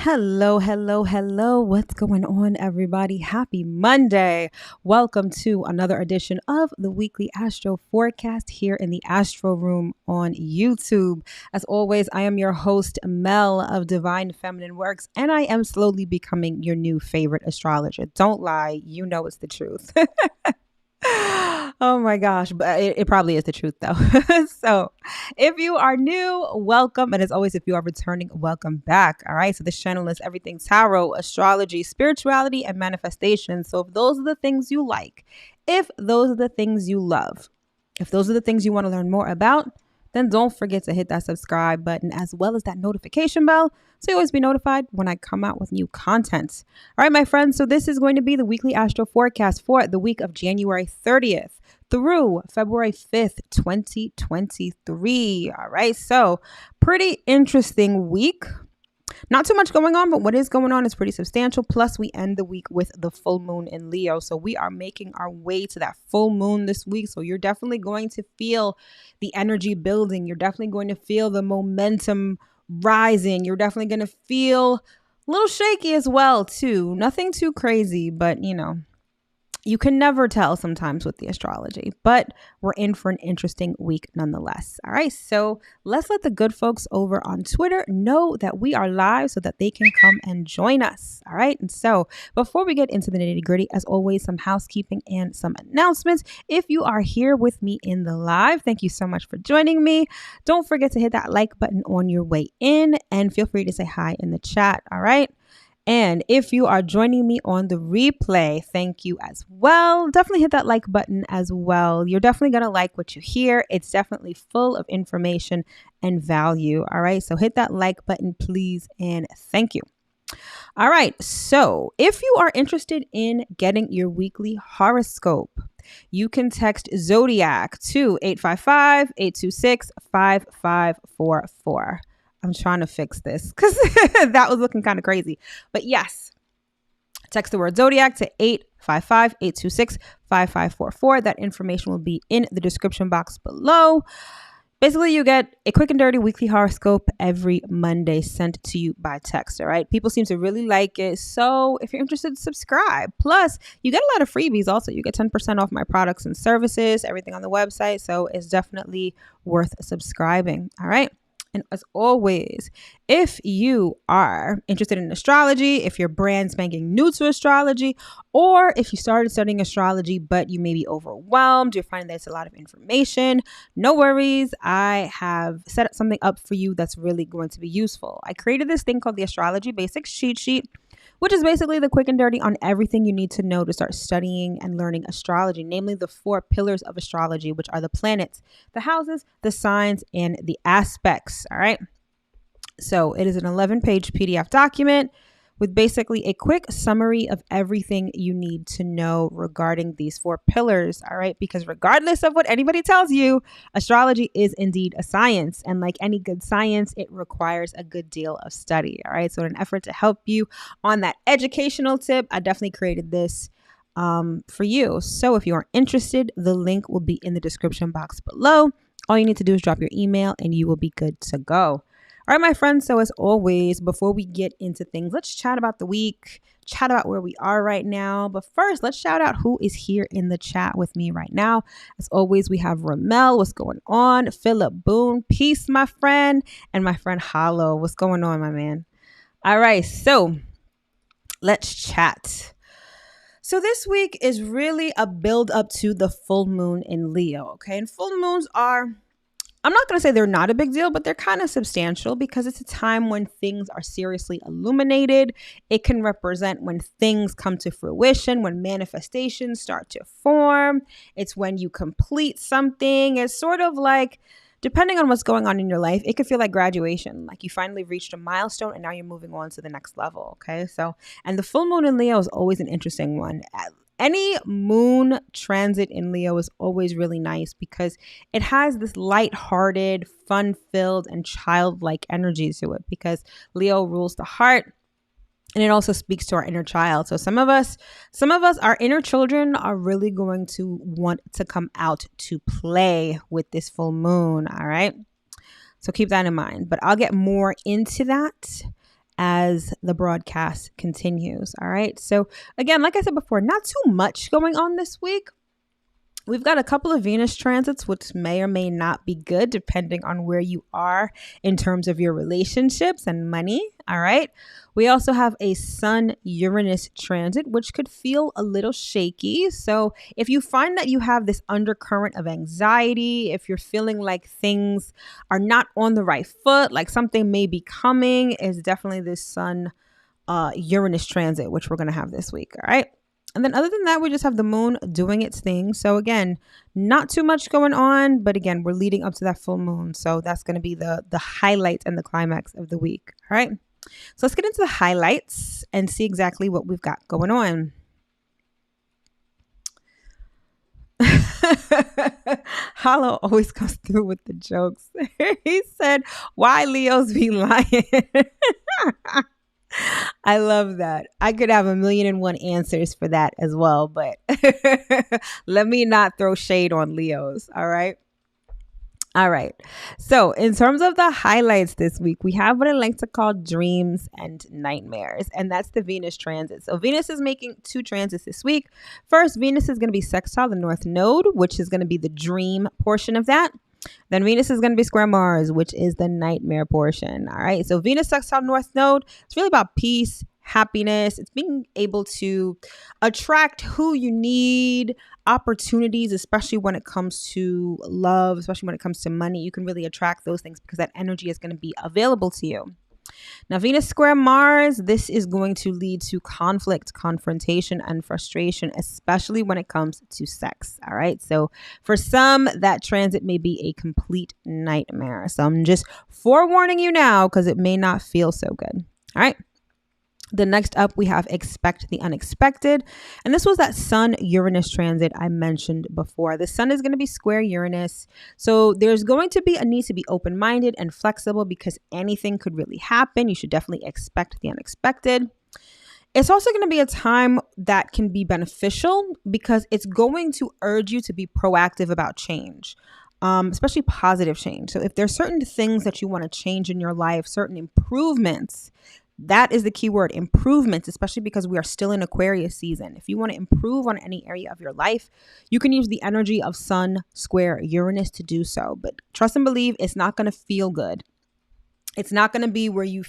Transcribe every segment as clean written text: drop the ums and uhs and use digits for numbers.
Hello, hello, hello. What's going on, everybody? Happy Monday. Welcome to another edition of the weekly Astro Forecast here in the Astro Room on YouTube. As always, I am your host, Mel of divinefeminineworks, and I am slowly becoming your new favorite astrologer. Don't lie, you know it's the truth. Oh my gosh, but it probably is the truth though. So, if you are new, welcome. And as always, if you are returning, welcome back. All right. So, this channel is everything tarot, astrology, spirituality, and manifestation. So, if those are the things you like, if those are the things you love, if those are the things you want to learn more about, then don't forget to hit that subscribe button as well as that notification bell so you always be notified when I come out with new content. All right, my friends. So this is going to be the weekly astro forecast for the week of January 30th through February 5th, 2023. All right. So pretty interesting week. Not too much going on, but what is going on is pretty substantial. Plus, we end the week with the full moon in Leo. So we are making our way to that full moon this week. So you're definitely going to feel the energy building. You're definitely going to feel the momentum rising. You're definitely going to feel a little shaky as well, too. Nothing too crazy, but you can never tell sometimes with the astrology, but we're in for an interesting week nonetheless. All right, so let's let the good folks over on Twitter know that we are live so that they can come and join us. All right, and so before we get into the nitty gritty, as always, some housekeeping and some announcements. If you are here with me in the live, thank you so much for joining me. Don't forget to hit that like button on your way in and feel free to say hi in the chat. All right. And if you are joining me on the replay, thank you as well. Definitely hit that like button as well. You're definitely going to like what you hear. It's definitely full of information and value. All right. So hit that like button, please. And thank you. All right. So if you are interested in getting your weekly horoscope, you can text ZODIAC to 855-826-5544. I'm trying to fix this because that was looking kind of crazy. But yes, text the word Zodiac to 855-826-5544. That information will be in the description box below. Basically, you get a quick and dirty weekly horoscope every Monday sent to you by text. All right. People seem to really like it. So if you're interested, subscribe. Plus, you get a lot of freebies. Also, you get 10% off my products and services, everything on the website. So it's definitely worth subscribing. All right. And as always, if you are interested in astrology, if you're brand spanking new to astrology, or if you started studying astrology, but you may be overwhelmed, you're finding there's a lot of information, no worries. I have set something up for you that's really going to be useful. I created this thing called the Astrology Basics Cheat Sheet, which is basically the quick and dirty on everything you need to know to start studying and learning astrology, namely the 4 pillars of astrology, which are the planets, the houses, the signs, and the aspects. All right. So it is an 11-page PDF document with basically a quick summary of everything you need to know regarding these 4 pillars. All right. Because regardless of what anybody tells you, astrology is indeed a science. And like any good science, it requires a good deal of study. All right. So in an effort to help you on that educational tip, I definitely created this for you. So if you are interested, the link will be in the description box below. All you need to do is drop your email and you will be good to go. All right, my friends. So as always, before we get into things, let's chat about the week, chat about where we are right now. But first, let's shout out who is here in the chat with me right now. As always, we have Ramel. What's going on? Philip Boone. Peace, my friend. And my friend Hollow. What's going on, my man? All right. So let's chat. So this week is really a build up to the full moon in Leo. Okay. And full moons are, I'm not going to say they're not a big deal, but they're kind of substantial because it's a time when things are seriously illuminated. It can represent when things come to fruition, when manifestations start to form. It's when you complete something. It's sort of like, depending on what's going on in your life, it could feel like graduation, like you finally reached a milestone and now you're moving on to the next level. Okay. So, and the full moon in Leo is always an interesting one. Any moon transit in Leo is always really nice because it has this lighthearted, fun-filled, and childlike energy to it because Leo rules the heart. And it also speaks to our inner child. So some of us, our inner children are really going to want to come out to play with this full moon. All right. So keep that in mind. But I'll get more into that as the broadcast continues. All right. So again, like I said before, not too much going on this week. We've got a couple of Venus transits, which may or may not be good, depending on where you are in terms of your relationships and money. All right. We also have a Sun-Uranus transit, which could feel a little shaky. So if you find that you have this undercurrent of anxiety, if you're feeling like things are not on the right foot, like something may be coming, is definitely this Sun-Uranus transit, which we're going to have this week. All right. And then other than that, we just have the moon doing its thing. So again, not too much going on, but again, we're leading up to that full moon. So that's going to be the highlight and the climax of the week. All right. So let's get into the highlights and see exactly what we've got going on. Hollow always comes through with the jokes. He said, why Leos be lying? I love that. I could have 1,000,001 answers for that as well, but let me not throw shade on Leos. All right. All right. So in terms of the highlights this week, we have what I like to call dreams and nightmares, and that's the Venus transit. So Venus is making 2 transits this week. First, Venus is going to be sextile the North Node, which is going to be the dream portion of that. Then Venus is going to be square Mars, which is the nightmare portion. All right. So Venus sextile North Node, it's really about peace, happiness. It's being able to attract who you need, opportunities, especially when it comes to love, especially when it comes to money. You can really attract those things because that energy is going to be available to you. Now, Venus square Mars, this is going to lead to conflict, confrontation, and frustration, especially when it comes to sex. All right. So for some, that transit may be a complete nightmare. So I'm just forewarning you now because it may not feel so good. All right. The next up, we have expect the unexpected. And this was that Sun-Uranus transit I mentioned before. The Sun is going to be square Uranus. So there's going to be a need to be open-minded and flexible because anything could really happen. You should definitely expect the unexpected. It's also going to be a time that can be beneficial because it's going to urge you to be proactive about change. Especially positive change. So if there's certain things that you want to change in your life, certain improvements, that is the key word, improvements, especially because we are still in Aquarius season. If you want to improve on any area of your life, you can use the energy of Sun square Uranus to do so. But trust and believe, it's not going to feel good. It's not going to be where you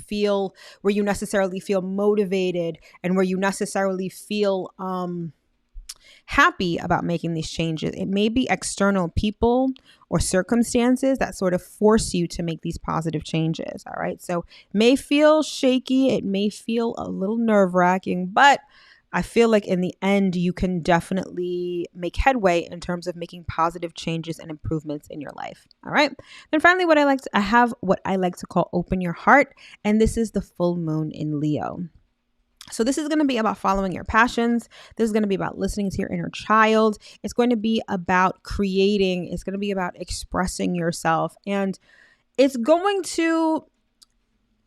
necessarily feel motivated and where you necessarily feel happy about making these changes. It may be external people or circumstances that sort of force you to make these positive changes. All right. So it may feel shaky. It may feel a little nerve-wracking, but I feel like in the end, you can definitely make headway in terms of making positive changes and improvements in your life. All right. Then finally, I have what I like to call open your heart. And this is the full moon in Leo. So this is going to be about following your passions. This is going to be about listening to your inner child. It's going to be about creating. It's going to be about expressing yourself. And it's going to,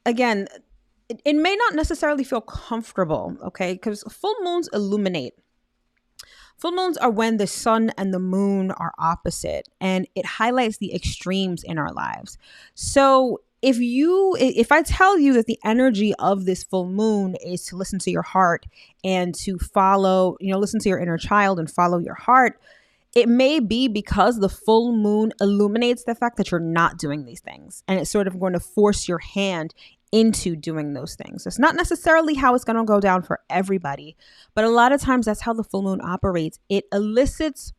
again, it may not necessarily feel comfortable, okay? Because full moons illuminate. Full moons are when the sun and the moon are opposite, and it highlights the extremes in our lives. So if I tell you that the energy of this full moon is to listen to your heart and to follow, listen to your inner child and follow your heart, it may be because the full moon illuminates the fact that you're not doing these things. And it's sort of going to force your hand into doing those things. It's not necessarily how it's going to go down for everybody, but a lot of times that's how the full moon operates. It illuminates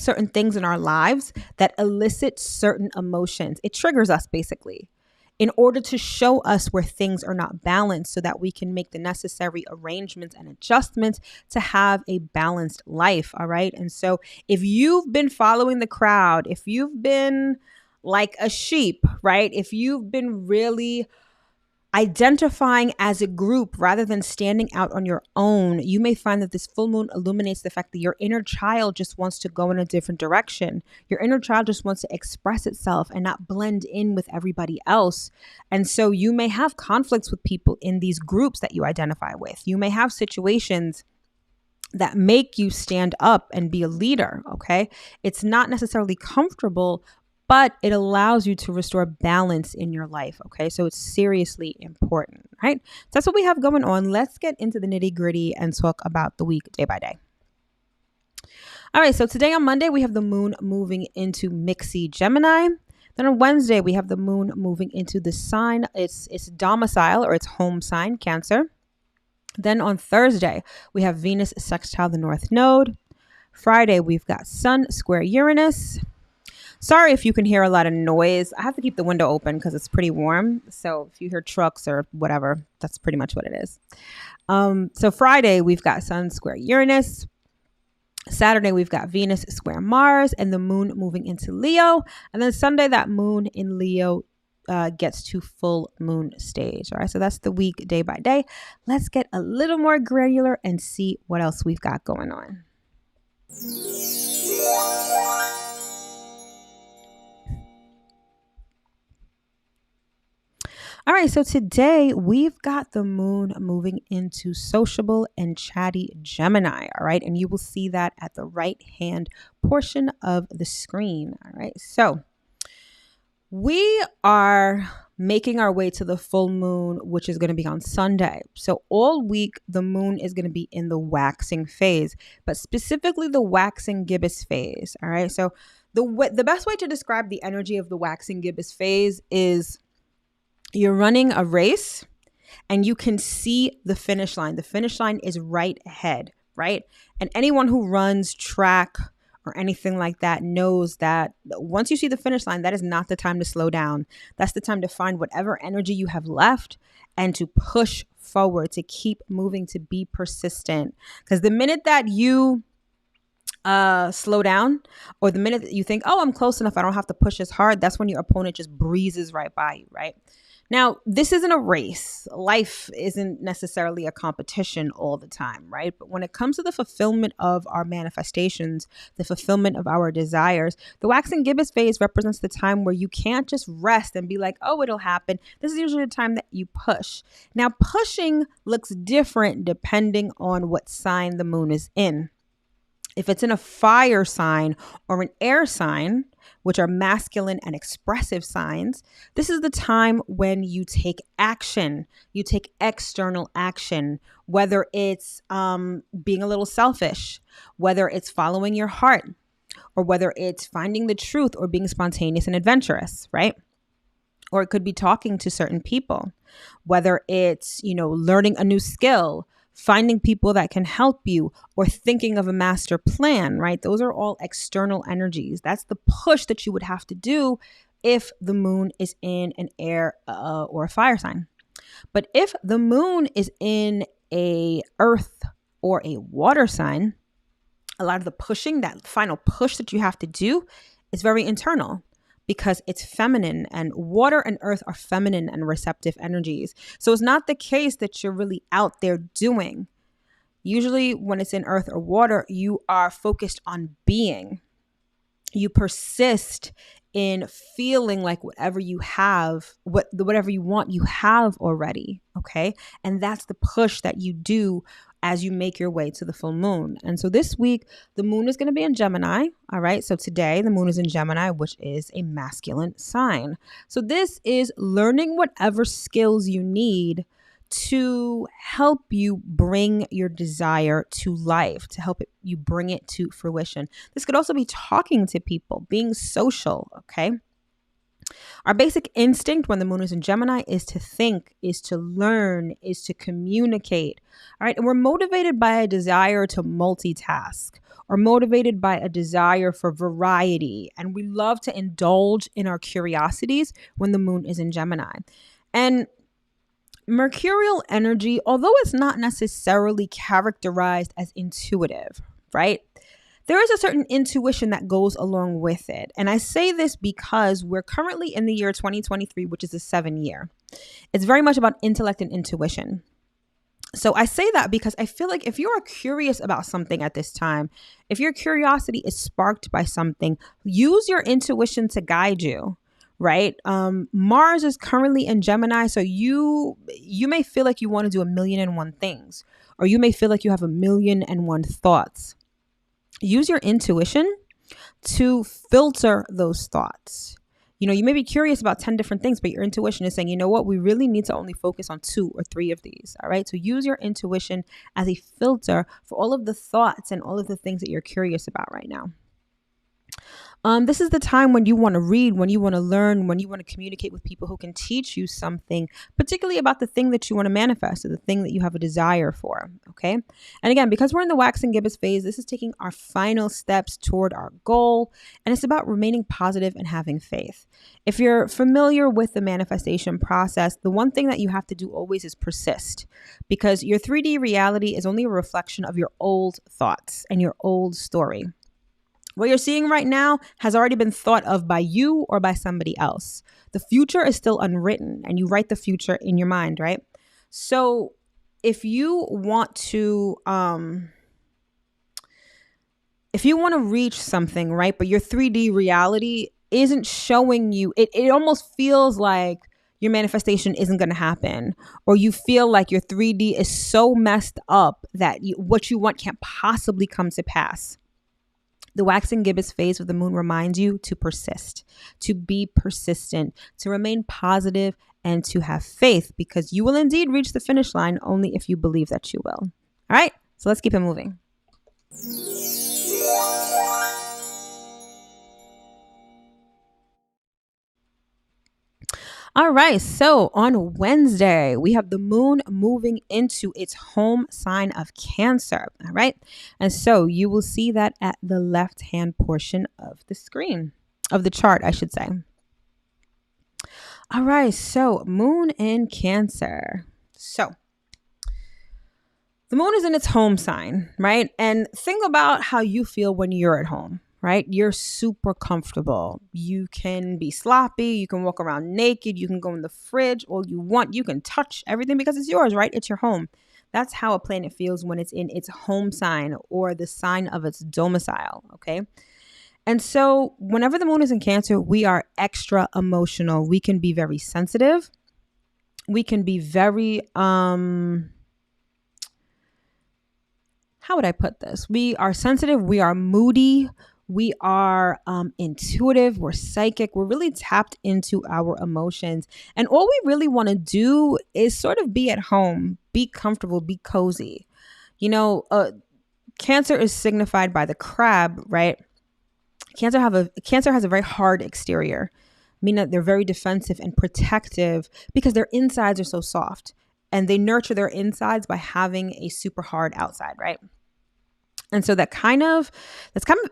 certain things in our lives that elicit certain emotions. It triggers us basically in order to show us where things are not balanced so that we can make the necessary arrangements and adjustments to have a balanced life. All right. And so if you've been following the crowd, if you've been like a sheep, right? If you've been really identifying as a group rather than standing out on your own, you may find that this full moon illuminates the fact that your inner child just wants to go in a different direction. Your inner child just wants to express itself and not blend in with everybody else. And so you may have conflicts with people in these groups that you identify with. You may have situations that make you stand up and be a leader, okay? It's not necessarily comfortable, but it allows you to restore balance in your life. Okay, so it's seriously important, right? So that's what we have going on. Let's get into the nitty gritty and talk about the week day by day. All right, so today on Monday, we have the moon moving into Mixie Gemini. Then on Wednesday, we have the moon moving into the sign, its domicile or its home sign, Cancer. Then on Thursday, we have Venus sextile the North Node. Friday, we've got Sun square Uranus. Sorry if you can hear a lot of noise. I have to keep the window open because it's pretty warm. So if you hear trucks or whatever, that's pretty much what it is. So Friday, we've got Sun square Uranus. Saturday, we've got Venus square Mars and the moon moving into Leo. And then Sunday, that moon in Leo gets to full moon stage. All right, so that's the week day by day. Let's get a little more granular and see what else we've got going on. All right, so today we've got the moon moving into sociable and chatty Gemini, all right? And you will see that at the right-hand portion of the screen, all right? So we are making our way to the full moon, which is going to be on Sunday. So all week, the moon is going to be in the waxing phase, but specifically the waxing gibbous phase, all right? So the best way to describe the energy of the waxing gibbous phase is you're running a race and you can see the finish line. The finish line is right ahead, right? And anyone who runs track or anything like that knows that once you see the finish line, that is not the time to slow down. That's the time to find whatever energy you have left and to push forward, to keep moving, to be persistent. Because the minute that you slow down, or the minute that you think, oh, I'm close enough, I don't have to push as hard, that's when your opponent just breezes right by you, right? Now, this isn't a race. Life isn't necessarily a competition all the time, right? But when it comes to the fulfillment of our manifestations, the fulfillment of our desires, the waxing gibbous phase represents the time where you can't just rest and be like, oh, it'll happen. This is usually the time that you push. Now, pushing looks different depending on what sign the moon is in. If it's in a fire sign or an air sign, which are masculine and expressive signs, this is the time when you take action. You take external action, whether it's being a little selfish, whether it's following your heart, or whether it's finding the truth or being spontaneous and adventurous, right? Or it could be talking to certain people, whether it's, learning a new skill, finding people that can help you, or thinking of a master plan, right? Those are all external energies. That's the push that you would have to do if the moon is in an air or a fire sign. But if the moon is in a earth or a water sign, a lot of the pushing, that final push that you have to do, is very internal, because it's feminine, and water and earth are feminine and receptive energies. So it's not the case that you're really out there doing. Usually when it's in earth or water, you are focused on being. You persist in feeling like whatever you have, whatever you want, you have already, okay? And that's the push that you do as you make your way to the full moon. And so this week, the moon is going to be in Gemini, all right? So today, the moon is in Gemini, which is a masculine sign. So this is learning whatever skills you need to help you bring your desire to life, to help you bring it to fruition. This could also be talking to people, being social, okay? Our basic instinct when the moon is in Gemini is to think, is to learn, is to communicate, all right? And we're motivated by a desire to multitask, or motivated by a desire for variety. And we love to indulge in our curiosities when the moon is in Gemini. And mercurial energy, although it's not necessarily characterized as intuitive, right? There is a certain intuition that goes along with it. And I say this because we're currently in the year 2023, which is the 7 year. It's very much about intellect and intuition. So I say that because I feel like if you are curious about something at this time, if your curiosity is sparked by something, use your intuition to guide you, right? Mars is currently in Gemini. So you may feel like you want to do 1,000,001 things, or you may feel like you have 1,000,001 thoughts. Use your intuition to filter those thoughts. You know, you may be curious about 10 different things, but your intuition is saying, you know what, we really need to only focus on 2 or 3 of these. All right. So use your intuition as a filter for all of the thoughts and all of the things that you're curious about right now. This is the time when you want to read, when you want to learn, when you want to communicate with people who can teach you something, particularly about the thing that you want to manifest or the thing that you have a desire for. Okay. And again, because we're in the wax and gibbous phase, this is taking our final steps toward our goal. And it's about remaining positive and having faith. If you're familiar with the manifestation process, the one thing that you have to do always is persist, because your 3D reality is only a reflection of your old thoughts and your old story. What you're seeing right now has already been thought of by you or by somebody else. The future is still unwritten, and you write the future in your mind, right? So if you want to reach something, right, but your 3D reality isn't showing you, it almost feels like your manifestation isn't going to happen, or you feel like your 3D is so messed up that what you want can't possibly come to pass. The wax and gibbous phase of the moon reminds you to persist, to be persistent, to remain positive, and to have faith, because you will indeed reach the finish line only if you believe that you will. All right, so let's keep it moving. All right, so on Wednesday, we have the moon moving into its home sign of Cancer, all right? And so you will see that at the left-hand portion of the screen, of the chart, I should say. All right, so moon in Cancer. So the moon is in its home sign, right? And think about how you feel when you're at home. Right? You're super comfortable. You can be sloppy. You can walk around naked. You can go in the fridge all you want. You can touch everything because it's yours, right? It's your home. That's how a planet feels when it's in its home sign or the sign of its domicile. Okay. And so whenever the moon is in Cancer, we are extra emotional. We can be very sensitive. We can be very, how would I put this? We are sensitive. We are moody. We are intuitive, we're psychic, we're really tapped into our emotions. And all we really want to do is sort of be at home, be comfortable, be cozy. You know, Cancer is signified by the crab, right? Cancer has a very hard exterior, meaning that they're very defensive and protective because their insides are so soft. And they nurture their insides by having a super hard outside, right? And so that's kind of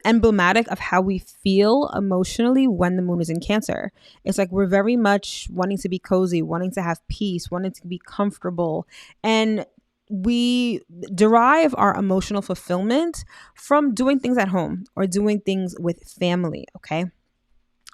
emblematic of how we feel emotionally when the moon is in Cancer. It's like we're very much wanting to be cozy, wanting to have peace, wanting to be comfortable. And we derive our emotional fulfillment from doing things at home or doing things with family, okay?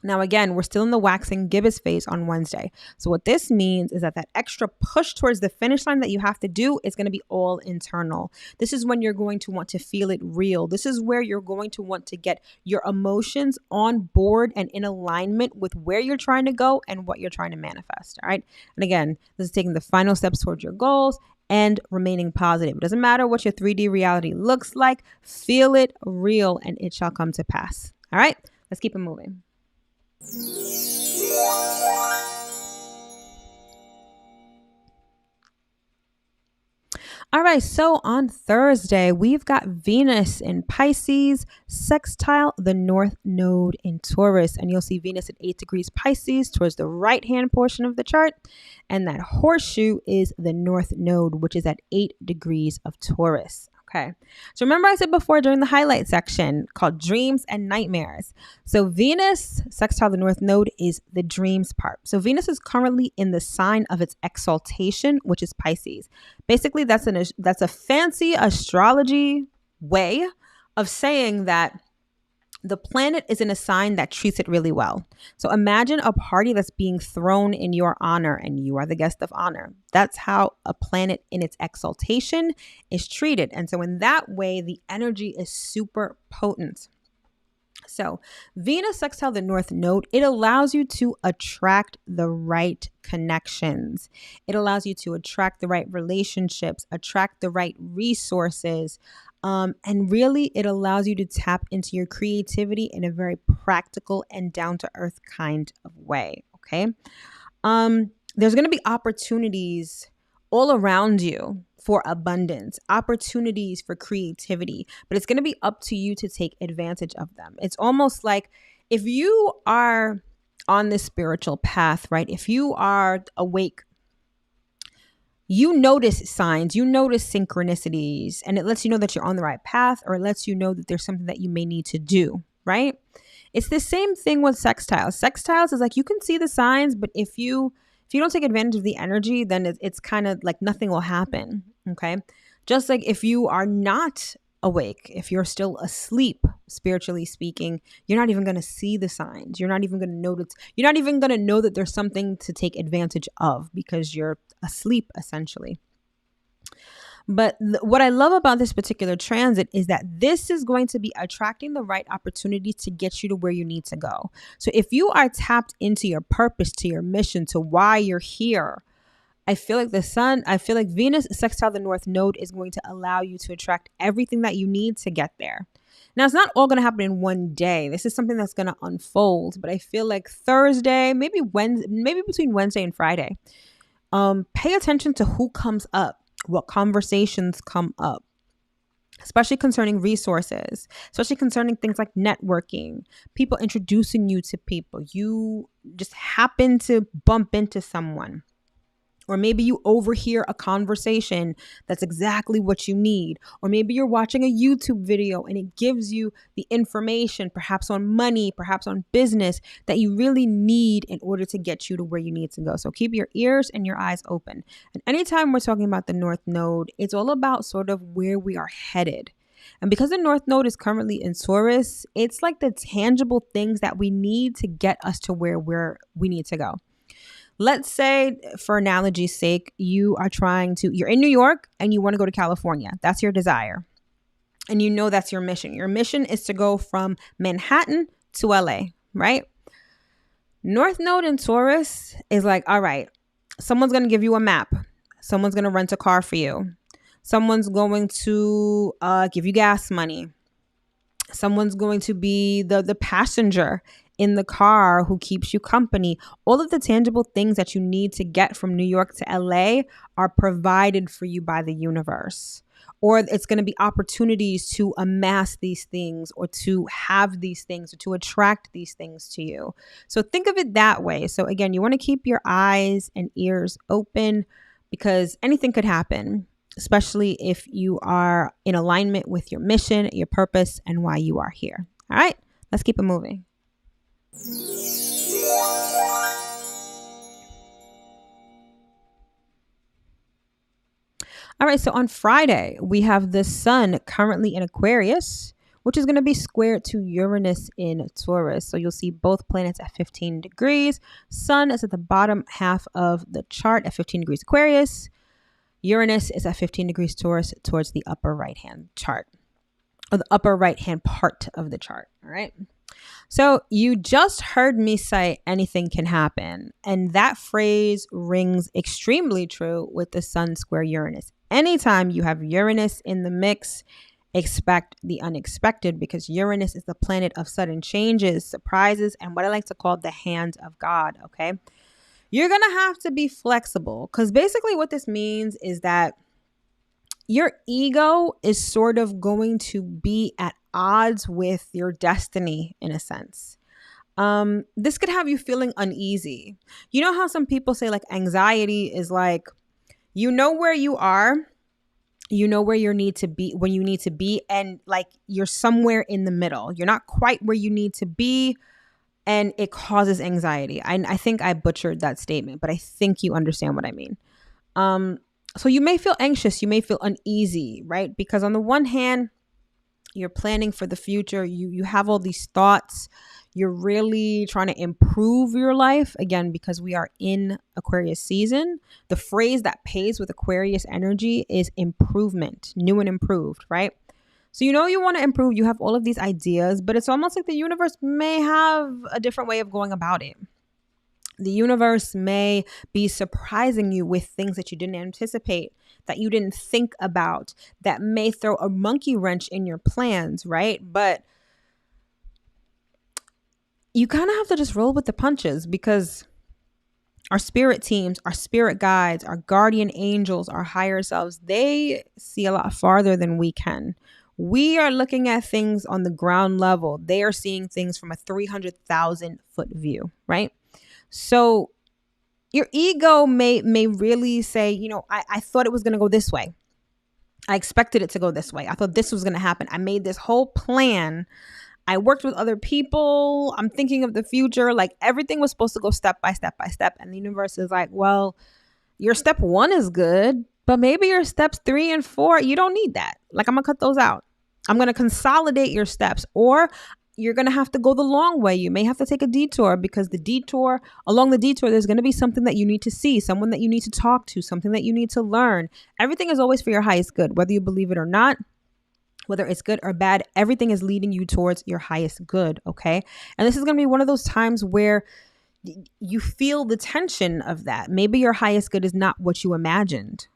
Now, again, we're still in the wax and gibbous phase on Wednesday. So what this means is that extra push towards the finish line that you have to do is going to be all internal. This is when you're going to want to feel it real. This is where you're going to want to get your emotions on board and in alignment with where you're trying to go and what you're trying to manifest. All right. And again, this is taking the final steps towards your goals and remaining positive. It doesn't matter what your 3D reality looks like. Feel it real and it shall come to pass. All right. Let's keep it moving. All right, so on Thursday, we've got Venus in Pisces, sextile the North Node in Taurus. And you'll see Venus at 8 degrees Pisces towards the right-hand portion of the chart. And that horseshoe is the North Node, which is at 8 degrees of Taurus. Okay. So remember I said before during the highlight section called dreams and nightmares. So Venus sextile the North Node is the dreams part. So Venus is currently in the sign of its exaltation, which is Pisces. Basically, that's a fancy astrology way of saying that the planet is in a sign that treats it really well. So imagine a party that's being thrown in your honor and you are the guest of honor. That's how a planet in its exaltation is treated. And so in that way, the energy is super potent. So Venus sextile the North Node, it allows you to attract the right connections. It allows you to attract the right relationships, attract the right resources, And really, it allows you to tap into your creativity in a very practical and down to earth kind of way. Okay. There's going to be opportunities all around you for abundance, opportunities for creativity, but it's going to be up to you to take advantage of them. It's almost like if you are on this spiritual path, right? If you are awake, you notice signs, you notice synchronicities, and it lets you know that you're on the right path, or it lets you know that there's something that you may need to do, right? It's the same thing with sextiles. Sextiles is like you can see the signs, but if you don't take advantage of the energy, then it's kind of like nothing will happen, okay? Just like if you are not awake, if you're still asleep, spiritually speaking, you're not even going to see the signs. You're not even going to notice. You're not even going to know that there's something to take advantage of because you're asleep, essentially. But what I love about this particular transit is that this is going to be attracting the right opportunity to get you to where you need to go. So if you are tapped into your purpose, to your mission, to why you're here, I feel like Venus sextile the North Node is going to allow you to attract everything that you need to get there. Now, it's not all going to happen in one day. This is something that's going to unfold. But I feel like Thursday, maybe between Wednesday and Friday, pay attention to who comes up, what conversations come up, especially concerning resources, especially concerning things like networking, people introducing you to people. You just happen to bump into someone. Or maybe you overhear a conversation that's exactly what you need. Or maybe you're watching a YouTube video and it gives you the information, perhaps on money, perhaps on business, that you really need in order to get you to where you need to go. So keep your ears and your eyes open. And anytime we're talking about the North Node, it's all about sort of where we are headed. And because the North Node is currently in Taurus, it's like the tangible things that we need to get us to where we need to go. Let's say, for analogy's sake, you're in New York and you want to go to California. That's your desire. And you know that's your mission. Your mission is to go from Manhattan to LA, right? North Node in Taurus is like, all right, someone's going to give you a map. Someone's going to rent a car for you. Someone's going to give you gas money. Someone's going to be the passenger in the car who keeps you company. All of the tangible things that you need to get from New York to LA are provided for you by the universe. Or it's going to be opportunities to amass these things, or to have these things, or to attract these things to you. So think of it that way. So again, you want to keep your eyes and ears open because anything could happen, especially if you are in alignment with your mission, your purpose, and why you are here. All right, let's keep it moving. All right, so on Friday, we have the sun currently in Aquarius, which is going to be squared to Uranus in Taurus. So you'll see both planets at 15 degrees. Sun is at the bottom half of the chart at 15 degrees Aquarius. Uranus is at 15 degrees Taurus towards the upper right-hand chart, or the upper right-hand part of the chart. All right. So you just heard me say anything can happen. And that phrase rings extremely true with the sun square Uranus. Anytime you have Uranus in the mix, expect the unexpected, because Uranus is the planet of sudden changes, surprises, and what I like to call the hand of God. Okay. You're going to have to be flexible, because basically what this means is that your ego is sort of going to be at odds with your destiny in a sense. This could have you feeling uneasy. You know how some people say like anxiety is like, you know where you are, you know where you need to be when you need to be, and like you're somewhere in the middle. You're not quite where you need to be, and it causes anxiety. I think I butchered that statement, but I think you understand what I mean. So you may feel anxious, you may feel uneasy, right? Because on the one hand, you're planning for the future. You have all these thoughts. You're really trying to improve your life. Again, because we are in Aquarius season, the phrase that pays with Aquarius energy is improvement, new and improved, right? So you know you want to improve. You have all of these ideas, but it's almost like the universe may have a different way of going about it. The universe may be surprising you with things that you didn't anticipate, that you didn't think about, that may throw a monkey wrench in your plans, right? But you kind of have to just roll with the punches, because our spirit teams, our spirit guides, our guardian angels, our higher selves, they see a lot farther than we can. We are looking at things on the ground level. They are seeing things from a 300,000 foot view, right? So your ego may really say, you know, I thought it was going to go this way. I expected it to go this way. I thought this was going to happen. I made this whole plan. I worked with other people. I'm thinking of the future. Like everything was supposed to go step by step by step. And the universe is like, well, your step 1 is good, but maybe your steps 3 and 4, you don't need that. Like I'm going to cut those out. I'm going to consolidate your steps, or you're going to have to go the long way. You may have to take a detour, because along the detour, there's going to be something that you need to see, someone that you need to talk to, something that you need to learn. Everything is always for your highest good, whether you believe it or not, whether it's good or bad, everything is leading you towards your highest good. Okay. And this is going to be one of those times where you feel the tension of that. Maybe your highest good is not what you imagined.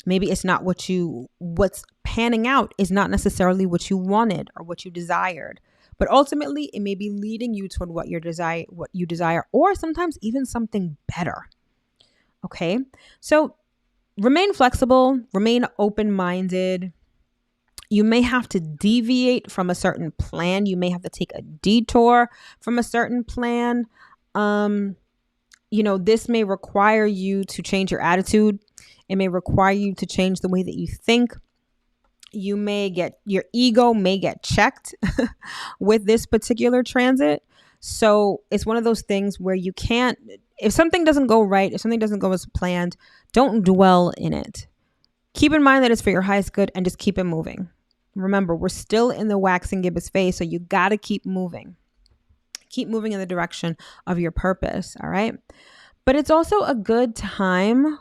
Maybe it's not what's panning out is not necessarily what you wanted or what you desired. But ultimately, it may be leading you toward what you desire, or sometimes even something better. Okay. So remain flexible, remain open-minded. You may have to deviate from a certain plan. You may have to take a detour from a certain plan. This may require you to change your attitude. It may require you to change the way that you think. Your ego may get checked with this particular transit. So it's one of those things where you can't, if something doesn't go right, if something doesn't go as planned, don't dwell in it. Keep in mind that it's for your highest good and just keep it moving. Remember, we're still in the waxing gibbous phase, so you got to keep moving. Keep moving in the direction of your purpose, all right? But it's also a good time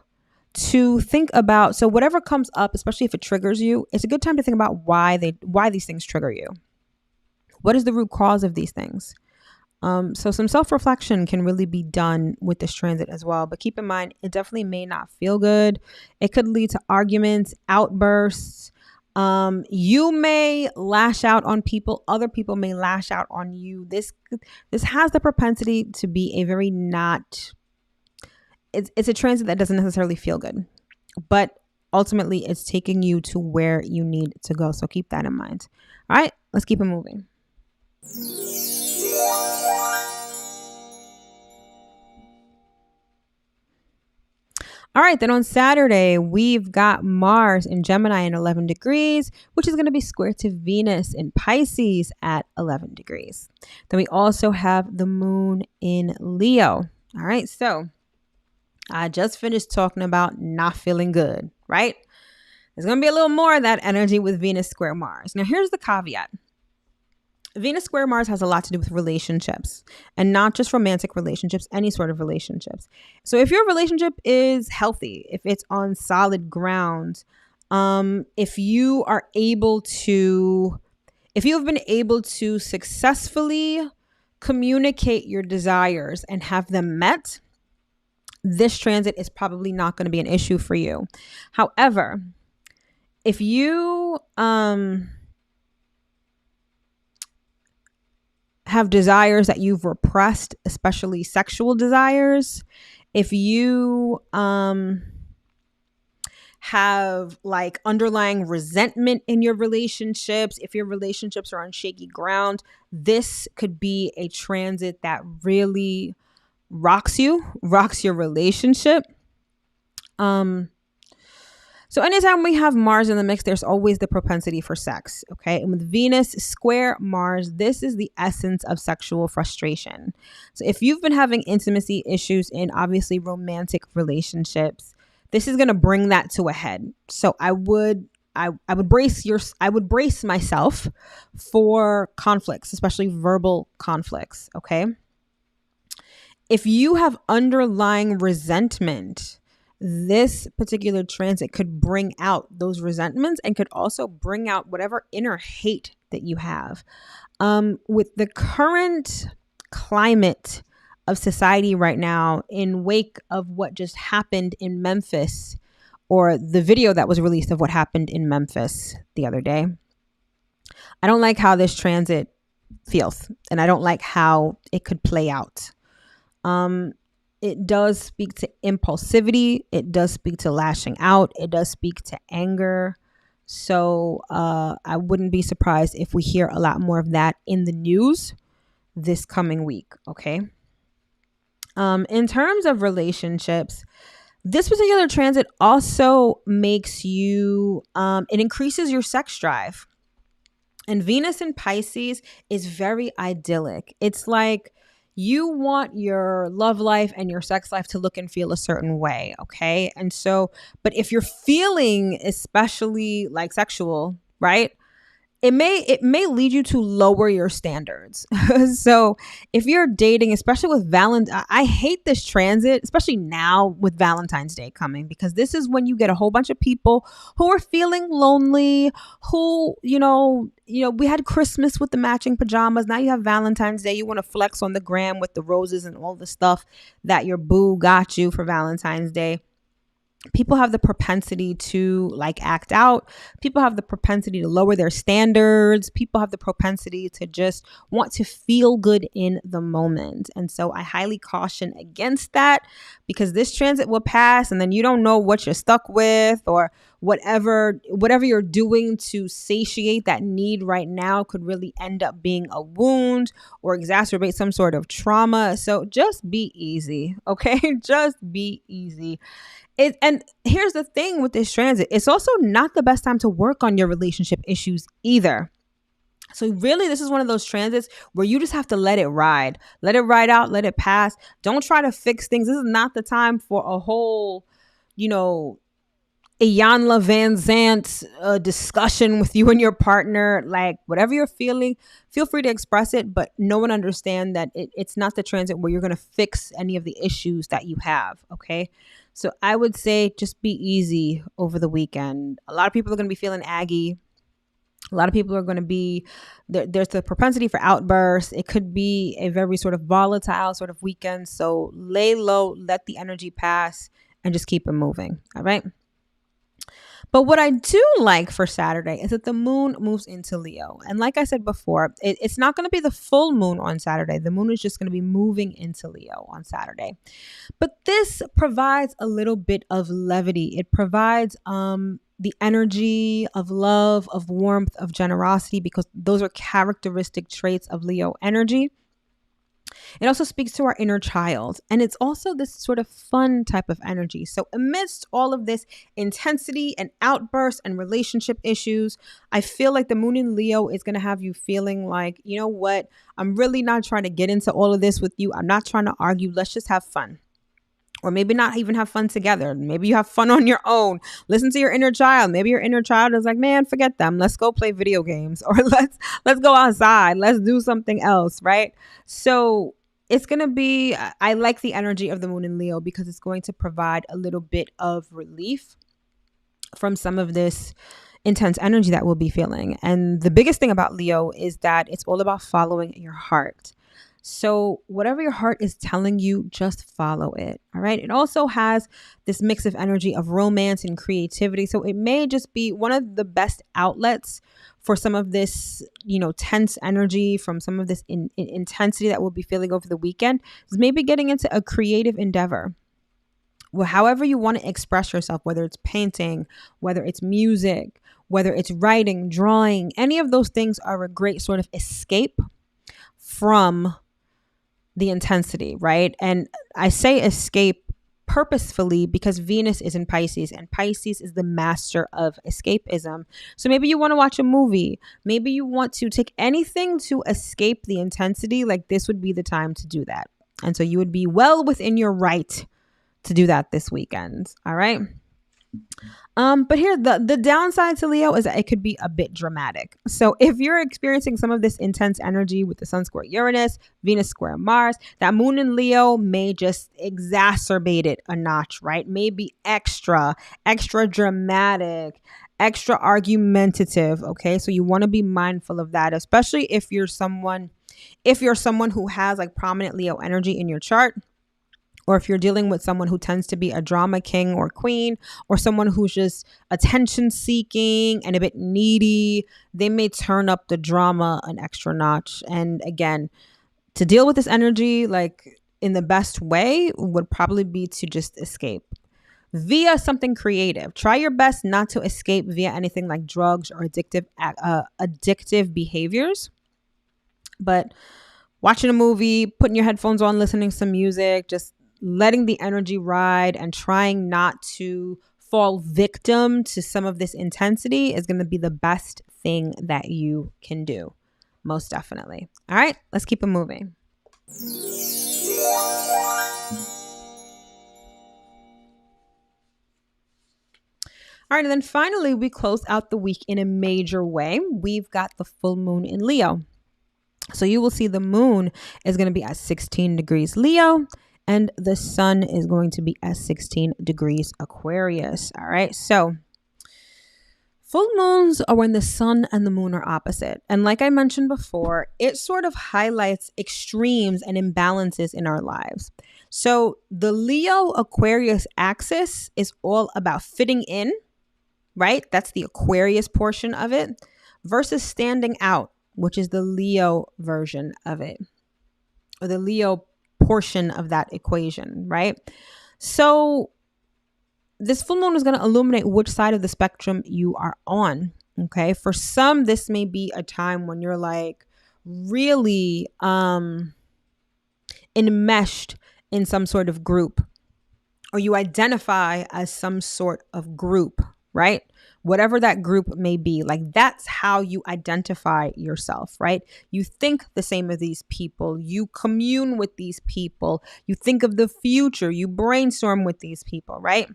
to think about, so whatever comes up, especially if it triggers you, it's a good time to think about why these things trigger you. What is the root cause of these things? So some self-reflection can really be done with this transit as well. But keep in mind, it definitely may not feel good. It could lead to arguments, outbursts. You may lash out on people. Other people may lash out on you. This has the propensity to be a very it's a transit that doesn't necessarily feel good, but ultimately it's taking you to where you need to go. So keep that in mind. All right, let's keep it moving. All right, then on Saturday, we've got Mars in Gemini in 11 degrees, which is going to be square to Venus in Pisces at 11 degrees. Then we also have the moon in Leo. All right, so I just finished talking about not feeling good, right? There's going to be a little more of that energy with Venus square Mars. Now, here's the caveat. Venus square Mars has a lot to do with relationships, and not just romantic relationships, any sort of relationships. So if your relationship is healthy, if it's on solid ground, if you have been able to successfully communicate your desires and have them met, this transit is probably not going to be an issue for you. However, if you have desires that you've repressed, especially sexual desires, if you have like underlying resentment in your relationships, if your relationships are on shaky ground, this could be a transit that really rocks your relationship. So anytime we have Mars in the mix, there's always the propensity for sex. Okay. And with Venus square Mars, this is the essence of sexual frustration. So if you've been having intimacy issues in obviously romantic relationships, this is going to bring that to a head. So I would brace myself for conflicts, especially verbal conflicts. Okay. If you have underlying resentment, this particular transit could bring out those resentments and could also bring out whatever inner hate that you have. With the current climate of society right now in wake of what just happened in Memphis, or the video that was released of what happened in Memphis the other day. I don't like how this transit feels, and I don't like how it could play out. It does speak to impulsivity. It does speak to lashing out. It does speak to anger. So I wouldn't be surprised if we hear a lot more of that in the news this coming week. Okay. In terms of relationships, this particular transit also makes you, it increases your sex drive. And Venus in Pisces is very idyllic. It's like you want your love life and your sex life to look and feel a certain way, okay? And so, but if you're feeling especially like sexual, right? It may lead you to lower your standards. So if you're dating, especially with I hate this transit, especially now with Valentine's Day coming, because this is when you get a whole bunch of people who are feeling lonely, who, we had Christmas with the matching pajamas. Now you have Valentine's Day. You want to flex on the gram with the roses and all the stuff that your boo got you for Valentine's Day. People have the propensity to act out. People have the propensity to lower their standards. People have the propensity to just want to feel good in the moment. And so I highly caution against that, because this transit will pass and then you don't know what you're stuck with, or whatever you're doing to satiate that need right now could really end up being a wound or exacerbate some sort of trauma. So just be easy, okay? Just be easy. And here's the thing with this transit. It's also not the best time to work on your relationship issues either. So really, this is one of those transits where you just have to let it ride. Let it ride out. Let it pass. Don't try to fix things. This is not the time for a whole, Iyanla Vanzant discussion with you and your partner. Like, whatever you're feeling, feel free to express it, but know and understand that it's not the transit where you're going to fix any of the issues that you have, okay? So I would say just be easy over the weekend. A lot of people are going to be feeling aggy. A lot of people are going to be, there's the propensity for outbursts. It could be a very sort of volatile sort of weekend. So lay low, let the energy pass, and just keep it moving, all right? But what I do like for Saturday is that the moon moves into Leo. And like I said before, it's not going to be the full moon on Saturday. The moon is just going to be moving into Leo on Saturday. But this provides a little bit of levity. It provides the energy of love, of warmth, of generosity, because those are characteristic traits of Leo energy. It also speaks to our inner child, and it's also this sort of fun type of energy. So amidst all of this intensity and outbursts and relationship issues, I feel like the moon in Leo is going to have you feeling like, you know what, I'm really not trying to get into all of this with you. I'm not trying to argue. Let's just have fun. Or maybe not even have fun together. Maybe you have fun on your own. Listen to your inner child. Maybe your inner child is like, man, forget them. Let's go play video games, or let's go outside. Let's do something else, right? So it's going to be, I like the energy of the moon in Leo because it's going to provide a little bit of relief from some of this intense energy that we'll be feeling. And the biggest thing about Leo is that it's all about following your heart. So whatever your heart is telling you, just follow it. All right. It also has this mix of energy of romance and creativity. So it may just be one of the best outlets for some of this, tense energy, from some of this intensity that we'll be feeling over the weekend, is maybe getting into a creative endeavor. Well, however you want to express yourself, whether it's painting, whether it's music, whether it's writing, drawing, any of those things are a great sort of escape from the intensity, right? And I say escape purposefully because Venus is in Pisces, and Pisces is the master of escapism. So maybe you want to watch a movie. Maybe you want to take anything to escape the intensity. Like, this would be the time to do that. And so you would be well within your right to do that this weekend. All right. But here, the downside to Leo is that it could be a bit dramatic. So if you're experiencing some of this intense energy with the Sun square Uranus, Venus square Mars, that moon in Leo may just exacerbate it a notch, right? Maybe extra dramatic, extra argumentative. Okay. So you want to be mindful of that, especially if you're someone If you're someone who has like prominent Leo energy in your chart, or if you're dealing with someone who tends to be a drama king or queen, or someone who's just attention seeking and a bit needy, they may turn up the drama an extra notch. And again, to deal with this energy, like in the best way, would probably be to just escape via something creative. Try your best not to escape via anything like drugs or addictive behaviors. But watching a movie, putting your headphones on, listening to some music, just letting the energy ride and trying not to fall victim to some of this intensity is going to be the best thing that you can do. Most definitely. All right, let's keep it moving. All right, and then finally, we close out the week in a major way. We've got the full moon in Leo. So you will see the moon is going to be at 16 degrees Leo, and the sun is going to be at 16 degrees Aquarius. All right, so full moons are when the sun and the moon are opposite. And like I mentioned before, it sort of highlights extremes and imbalances in our lives. So the Leo Aquarius axis is all about fitting in, right? That's the Aquarius portion of it, versus standing out, which is the Leo version of it, or the Leo portion of that equation, right? So this full moon is going to illuminate which side of the spectrum you are on. Okay. For some, this may be a time when you're like really enmeshed in some sort of group, or you identify as some sort of group, right? Whatever that group may be, like that's how you identify yourself, right? You think the same as these people, you commune with these people, you think of the future, you brainstorm with these people, right?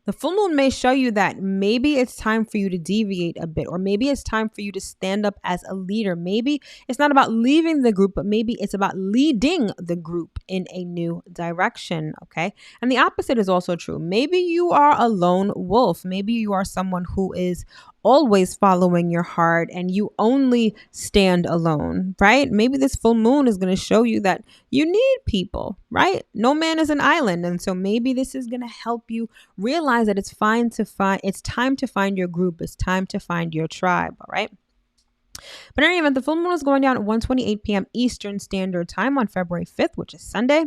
The full moon may show you that maybe it's time for you to deviate a bit, or maybe it's time for you to stand up as a leader. Maybe it's not about leaving the group, but maybe it's about leading the group in a new direction, okay? And the opposite is also true. Maybe you are a lone wolf. Maybe you are someone who is always following your heart and you only stand alone, right? Maybe this full moon is going to show you that you need people, right? No man is an island. And so maybe this is going to help you realize that it's time to find your group. It's time to find your tribe, all right? But in any event, the full moon is going down at 1:28 p.m. Eastern Standard Time on February 5th, which is Sunday.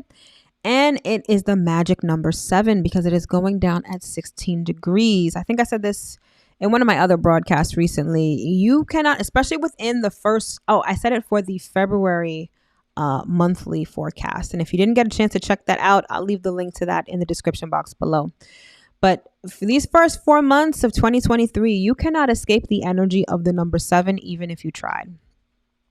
And it is the magic number 7 because it is going down at 16 degrees. I think I said this in one of my other broadcasts recently. You cannot, especially within the first, I said it for the February monthly forecast. And if you didn't get a chance to check that out, I'll leave the link to that in the description box below. But for these first 4 months of 2023, you cannot escape the energy of the number 7, even if you tried.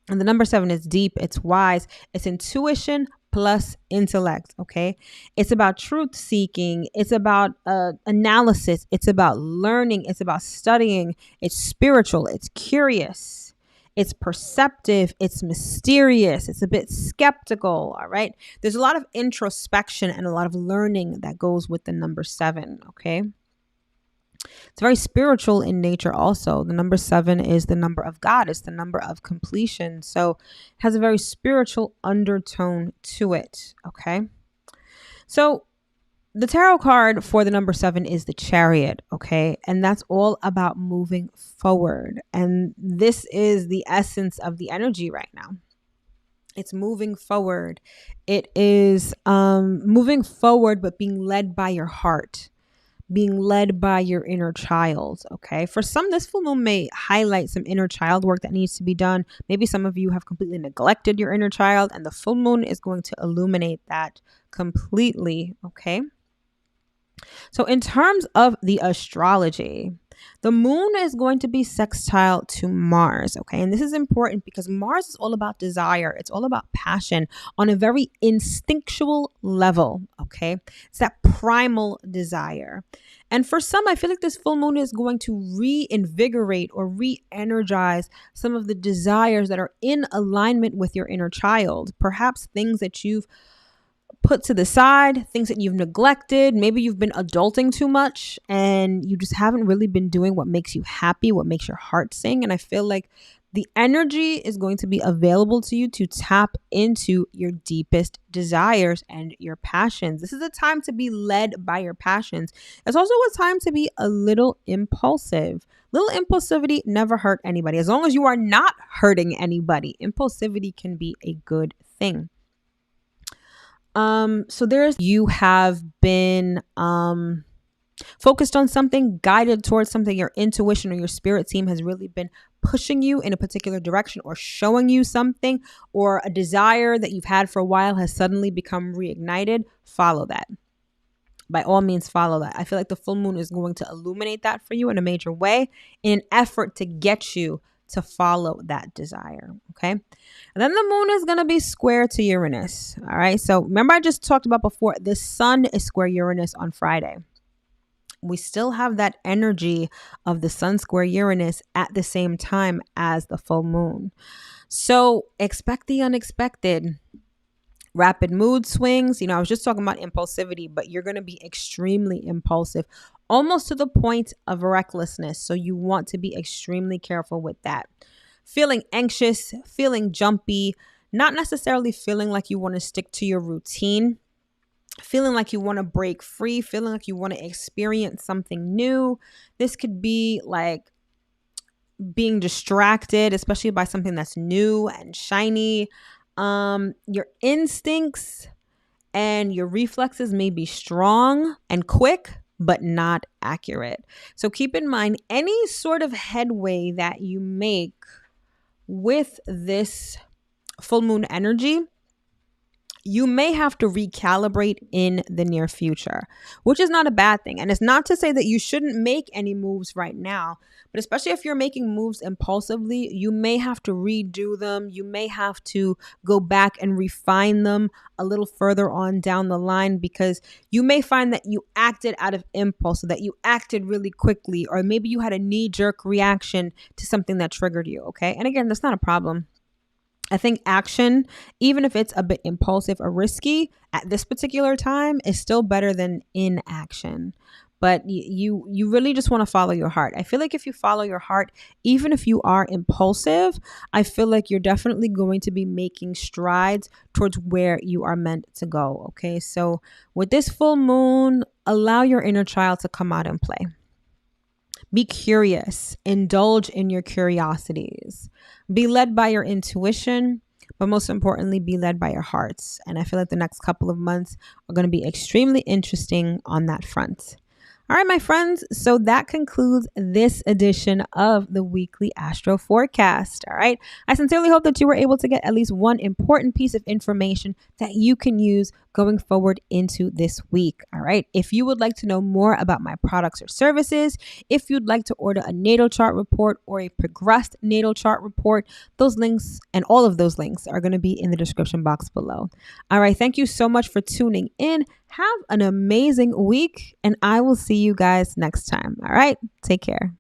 And the number 7 is deep, it's wise, it's intuition plus intellect, okay? It's about truth seeking, it's about analysis, it's about learning, it's about studying, it's spiritual, it's curious, it's perceptive, it's mysterious, it's a bit skeptical, all right? There's a lot of introspection and a lot of learning that goes with the number 7, okay? It's very spiritual in nature also. The number 7 is the number of God. It's the number of completion. So it has a very spiritual undertone to it, okay? So the tarot card for the number 7 is the Chariot, okay? And that's all about moving forward. And this is the essence of the energy right now. It's moving forward. It is moving forward, but being led by your heart, being led by your inner child, okay? For some, this full moon may highlight some inner child work that needs to be done. Maybe some of you have completely neglected your inner child, and the full moon is going to illuminate that completely, okay? So in terms of the astrology, the moon is going to be sextile to Mars, okay? And this is important because Mars is all about desire. It's all about passion on a very instinctual level, okay? It's that primal desire. And for some, I feel like this full moon is going to reinvigorate or re-energize some of the desires that are in alignment with your inner child. Perhaps things that you've put to the side, things that you've neglected. Maybe you've been adulting too much and you just haven't really been doing what makes you happy, what makes your heart sing. And I feel like The energy is going to be available to you to tap into your deepest desires and your passions. This is a time to be led by your passions. It's also a time to be a little impulsive. Little impulsivity never hurt anybody. As long as you are not hurting anybody, impulsivity can be a good thing. You have been focused on something, guided towards something. Your intuition or your spirit team has really been pushing you in a particular direction or showing you something, or a desire that you've had for a while has suddenly become reignited. Follow that. By all means, follow that. I feel like the full moon is going to illuminate that for you in a major way in an effort to get you to follow that desire. Okay. And then the moon is going to be square to Uranus. All right. So remember, I just talked about before, the sun is square Uranus on Friday. We still have that energy of the sun square Uranus at the same time as the full moon. So expect the unexpected. Rapid mood swings. I was just talking about impulsivity, but you're going to be extremely impulsive, almost to the point of recklessness. So you want to be extremely careful with that. Feeling anxious, feeling jumpy, not necessarily feeling like you want to stick to your routine, feeling like you want to break free, feeling like you want to experience something new. This could be like being distracted, especially by something that's new and shiny. Your instincts and your reflexes may be strong and quick, but not accurate. So keep in mind, any sort of headway that you make with this full moon energy, you may have to recalibrate in the near future, which is not a bad thing. And it's not to say that you shouldn't make any moves right now, but especially if you're making moves impulsively, you may have to redo them. You may have to go back and refine them a little further on down the line, because you may find that you acted out of impulse, so that you acted really quickly, or maybe you had a knee-jerk reaction to something that triggered you. Okay. And again, that's not a problem. I think action, even if it's a bit impulsive or risky at this particular time, is still better than inaction. But you really just want to follow your heart. I feel like if you follow your heart, even if you are impulsive, I feel like you're definitely going to be making strides towards where you are meant to go. Okay, so with this full moon, allow your inner child to come out and play. Be curious, indulge in your curiosities, be led by your intuition, but most importantly, be led by your hearts. And I feel like the next couple of months are going to be extremely interesting on that front. All right, my friends. So that concludes this edition of the weekly Astro Forecast. All right. I sincerely hope that you were able to get at least one important piece of information that you can use going forward into this week. All right. If you would like to know more about my products or services, if you'd like to order a natal chart report or a progressed natal chart report, those links and all of those links are going to be in the description box below. All right. Thank you so much for tuning in. Have an amazing week, and I will see you guys next time. All right. Take care.